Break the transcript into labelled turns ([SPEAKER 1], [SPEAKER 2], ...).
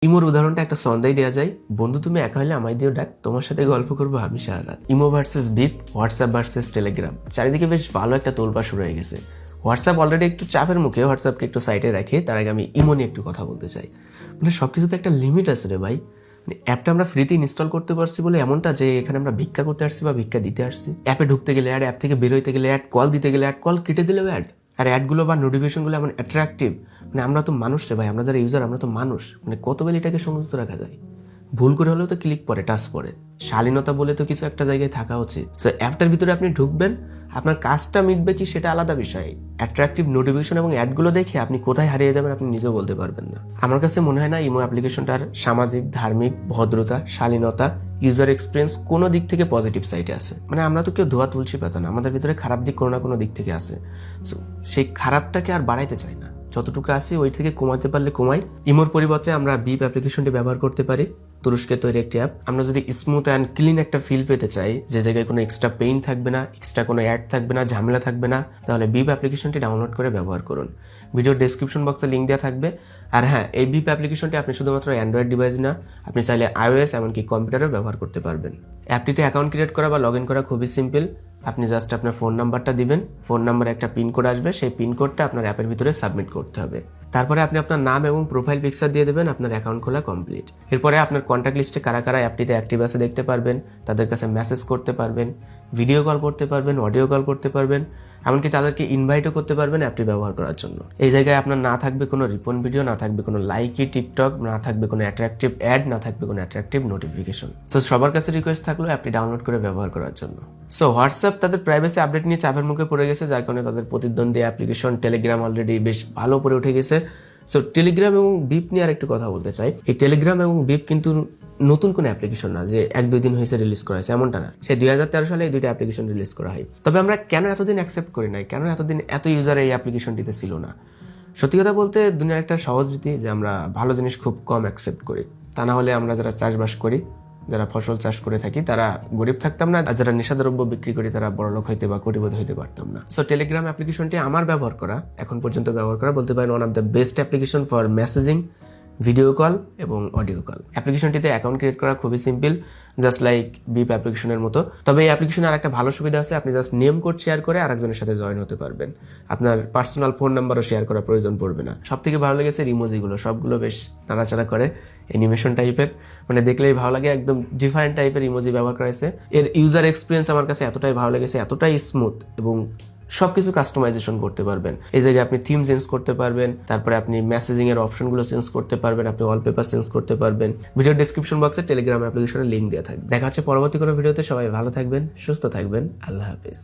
[SPEAKER 1] ইমোর উদাহরণটা একটা সন্ধ্যায় দেওয়া যায়, বন্ধু তুমি একা হলে আমায় দিও ডাক, তোমার সাথে গল্প করবো আমি সারা রাত। Imo versus beep, WhatsApp versus Telegram, চারিদিকে বেশ ভালো একটা তোলপাড় শুরু হয়ে গেছে। হোয়াটসঅ্যাপ অলরেডি একটু চাপের মুখে, হোয়াটসঅ্যাপকে একটু সাইডে রাখে, তার আগে আমি ইমো নিয়ে একটু কথা বলতে চাই। মানে সব কিছুতে একটা লিমিট আছে রে ভাই। মানে অ্যাপটা আমরা ফ্রিতে ইনস্টল করতে পারছি বলে এমনটা যে এখানে আমরা ভিক্ষা করতে আসছি বা ভিক্ষা দিতে আসছি। অ্যাপে ঢুকতে গেলে অ্যাড, অ্যাপ থেকে বেরোইতে গেলে অ্যাড, কল দিতে গেলে অ্যাড, কল কেটে দিলেও অ্যাড। আর অ্যাডগুলো বা নোটিফিকেশনগুলো এমন অ্যাট্রাকটিভ, মানে আমরা তো মানুষ রে ভাই, আমরা যারা ইউজার আমরা তো মানুষ, মানে কত বেল এটাকে সংযুক্ত রাখা যায়। ভুল করে হলেও তো ক্লিক পরে, টাচ পরে, শালীনতা বলে তো কিছু একটা জায়গায় থাকা উচিত। সো অ্যাপটার ভিতরে আপনি ঢুকবেন, আপনার কাজটা মিটবে কি সেটা আলাদা বিষয়। অ্যাট্রাকটিভ নোটিফিকেশন এবং অ্যাডগুলো দেখে আপনি কোথায় হারিয়ে যাবেন আপনি নিজেও বলতে পারবেন না। আমার কাছে মনে হয় না ইমো অ্যাপ্লিকেশনটার সামাজিক, ধার্মিক, ভদ্রতা, শালীনতা, ইউজার এক্সপিরিয়েন্স কোনো দিক থেকে পজিটিভ সাইডে আছে। মানে আমরা তো কেউ ধোয়া তুলসী পাতা না, আমাদের ভিতরে খারাপ দিক কোনো না কোনো দিক থেকে আছে। সো সেই খারাপটাকে আর বাড়াইতে চাই না, যতটুকু আছে ওই থেকে কমাতে পারলে কমাই। ইমোর পরিবর্তে আমরা বিপ অ্যাপ্লিকেশনটি ব্যবহার করতে পারি, তুরস্কের তৈরি একটি অ্যাপ। আমরা যদি স্মুথ অ্যান্ড ক্লিন একটা ফিল পেতে চাই, যে জায়গায় কোনো এক্সট্রা পেইন থাকবে না, এক্সট্রা কোনো অ্যাড থাকবে না, ঝামেলা থাকবে না, তাহলে বিপ অ্যাপ্লিকেশনটি ডাউনলোড করে ব্যবহার করুন। ভিডিওর ডেসক্রিপশন বক্সে লিঙ্ক দেওয়া থাকবে। আর হ্যাঁ, এই বিপ অ্যাপ্লিকেশনটি আপনি শুধুমাত্র অ্যান্ড্রয়েড ডিভাইস না, আপনি চাইলে iOS এমনকি কম্পিউটারেও ব্যবহার করতে পারবেন। অ্যাপটিতে অ্যাকাউন্ট ক্রিয়েট করা বা লগ ইন করা খুবই সিম্পল। আপনি জাস্ট আপনার ফোন নাম্বারটা দিবেন, ফোন নাম্বারে একটা পিন কোড আসবে, সেই পিন কোডটা আপনার অ্যাপের ভিতরে সাবমিট করতে হবে। তারপরে আপনি আপনার নাম এবং প্রোফাইল পিকচার দিয়ে দেবেন, আপনার অ্যাকাউন্ট খোলা কমপ্লিট। এরপরে আপনার কন্ট্যাক্ট লিস্টে কারা কারা অ্যাপটিতে অ্যাক্টিভ আছে দেখতে পারবেন, তাদের কাছে মেসেজ করতে পারবেন, ভিডিও কল করতে পারবেন, অডিও কল করতে পারবেন, এমনকি তাদেরকে ইনভাইটও করতে পারবেন অ্যাপটি ব্যবহার করার জন্য। এই জায়গায় আপনার না থাকবে কোনো রিপন ভিডিও, না থাকবে কোনো লাইকি টিকটক, না থাকবে কোনো অ্যাট্রাকটিভ অ্যাড, না থাকবে কোনো অ্যাট্রাকটিভ নোটিফিকেশন। সো সবার কাছে রিকোয়েস্ট থাকলো অ্যাপটি ডাউনলোড করে ব্যবহার করার জন্য। সো হোয়াটসঅ্যাপ তাদের প্রাইভেসি আপডেট নিয়ে চাপের মুখে পড়ে গেছে, যার কারণে তাদের প্রতিদ্বন্দ্বী অ্যাপ্লিকেশন টেলিগ্রাম অলরেডি বেশ ভালো করে উঠে গেছে। সো টেলিগ্রাম এবং বিপ নিয়ে আরেকটু কথা বলতে চাই। এই টেলিগ্রাম এবং বিপ কিন্তু নতুন কোনো অ্যাপ্লিকেশন না যে 1-2 দিন হয়েছে রিলিজ করা হয়েছে, এমনটা না। সে 2013 সালে এই দুইটা অ্যাপ্লিকেশন রিলিজ করা হয়। তবে আমরা কেন এতদিন অ্যাকসেপ্ট করি নাই, কেন এতদিন এত ইউজার এই অ্যাপ্লিকেশনটিতে ছিল না? সত্যি কথা বলতে দুনিয়ার একটা সহজ রীতি যে আমরা ভালো জিনিস খুব কম অ্যাকসেপ্ট করি। তা না হলে আমরা যারা চাষবাস করি, যারা ফসল চাষ করে থাকি, তারা গরিব থাকতাম না, আর যারা নেশাদ্রব্য বিক্রি করি তারা বড়লোক হইতে বা কোটিপতি হইতে পারতাম না। সো টেলিগ্রাম অ্যাপ্লিকেশনটি আমার ব্যবহার করা, এখন পর্যন্ত ব্যবহার করা বলতে পারেন one of the best application for messaging, video call এবং অডিও কল। অ্যাপ্লিকেশনটিতে অ্যাকাউন্ট ক্রিয়েট করা খুবই সিম্পল, জাস্ট লাইক বিপ অ্যাপ্লিকেশনের মতো। তবে এই অ্যাপ্লিকেশনে আর একটা ভালো সুবিধা আছে, আপনি জাস্ট নেম কোড শেয়ার করে আরেকজনের সাথে জয়েন হতে পারবেন। আপনার পার্সোনাল ফোন নাম্বারও শেয়ার করার প্রয়োজন পড়বে না। সব থেকে ভালো লেগেছে ইমোজিগুলো, সবগুলো বেশ নাড়াচাড়া করে, অ্যানিমেশন টাইপের, মানে দেখলেই ভালো লাগে, একদম ডিফারেন্ট টাইপের ইমোজি ব্যবহার করা হয়েছে। এর ইউজার এক্সপিরিয়েন্স আমার কাছে এতটাই ভালো লেগেছে, এতটাই স্মুথ, এবং সবকিছু কাস্টমাইজেশন করতে পারবেন। এই জায়গায় আপনি থিম চেঞ্জ করতে পারবেন, তারপরে আপনি মেসেজিং এর অপশনগুলো চেঞ্জ করতে পারবেন, আপনি ওয়ালপেপার চেঞ্জ করতে পারবেন। ভিডিও ডেসক্রিপশন বক্সে টেলিগ্রাম অ্যাপ্লিকেশনের লিঙ্ক দেওয়া থাকবে। দেখা হচ্ছে পরবর্তী কোনো ভিডিওতে। সবাই ভালো থাকবেন, সুস্থ থাকবেন, আল্লাহ হাফেজ।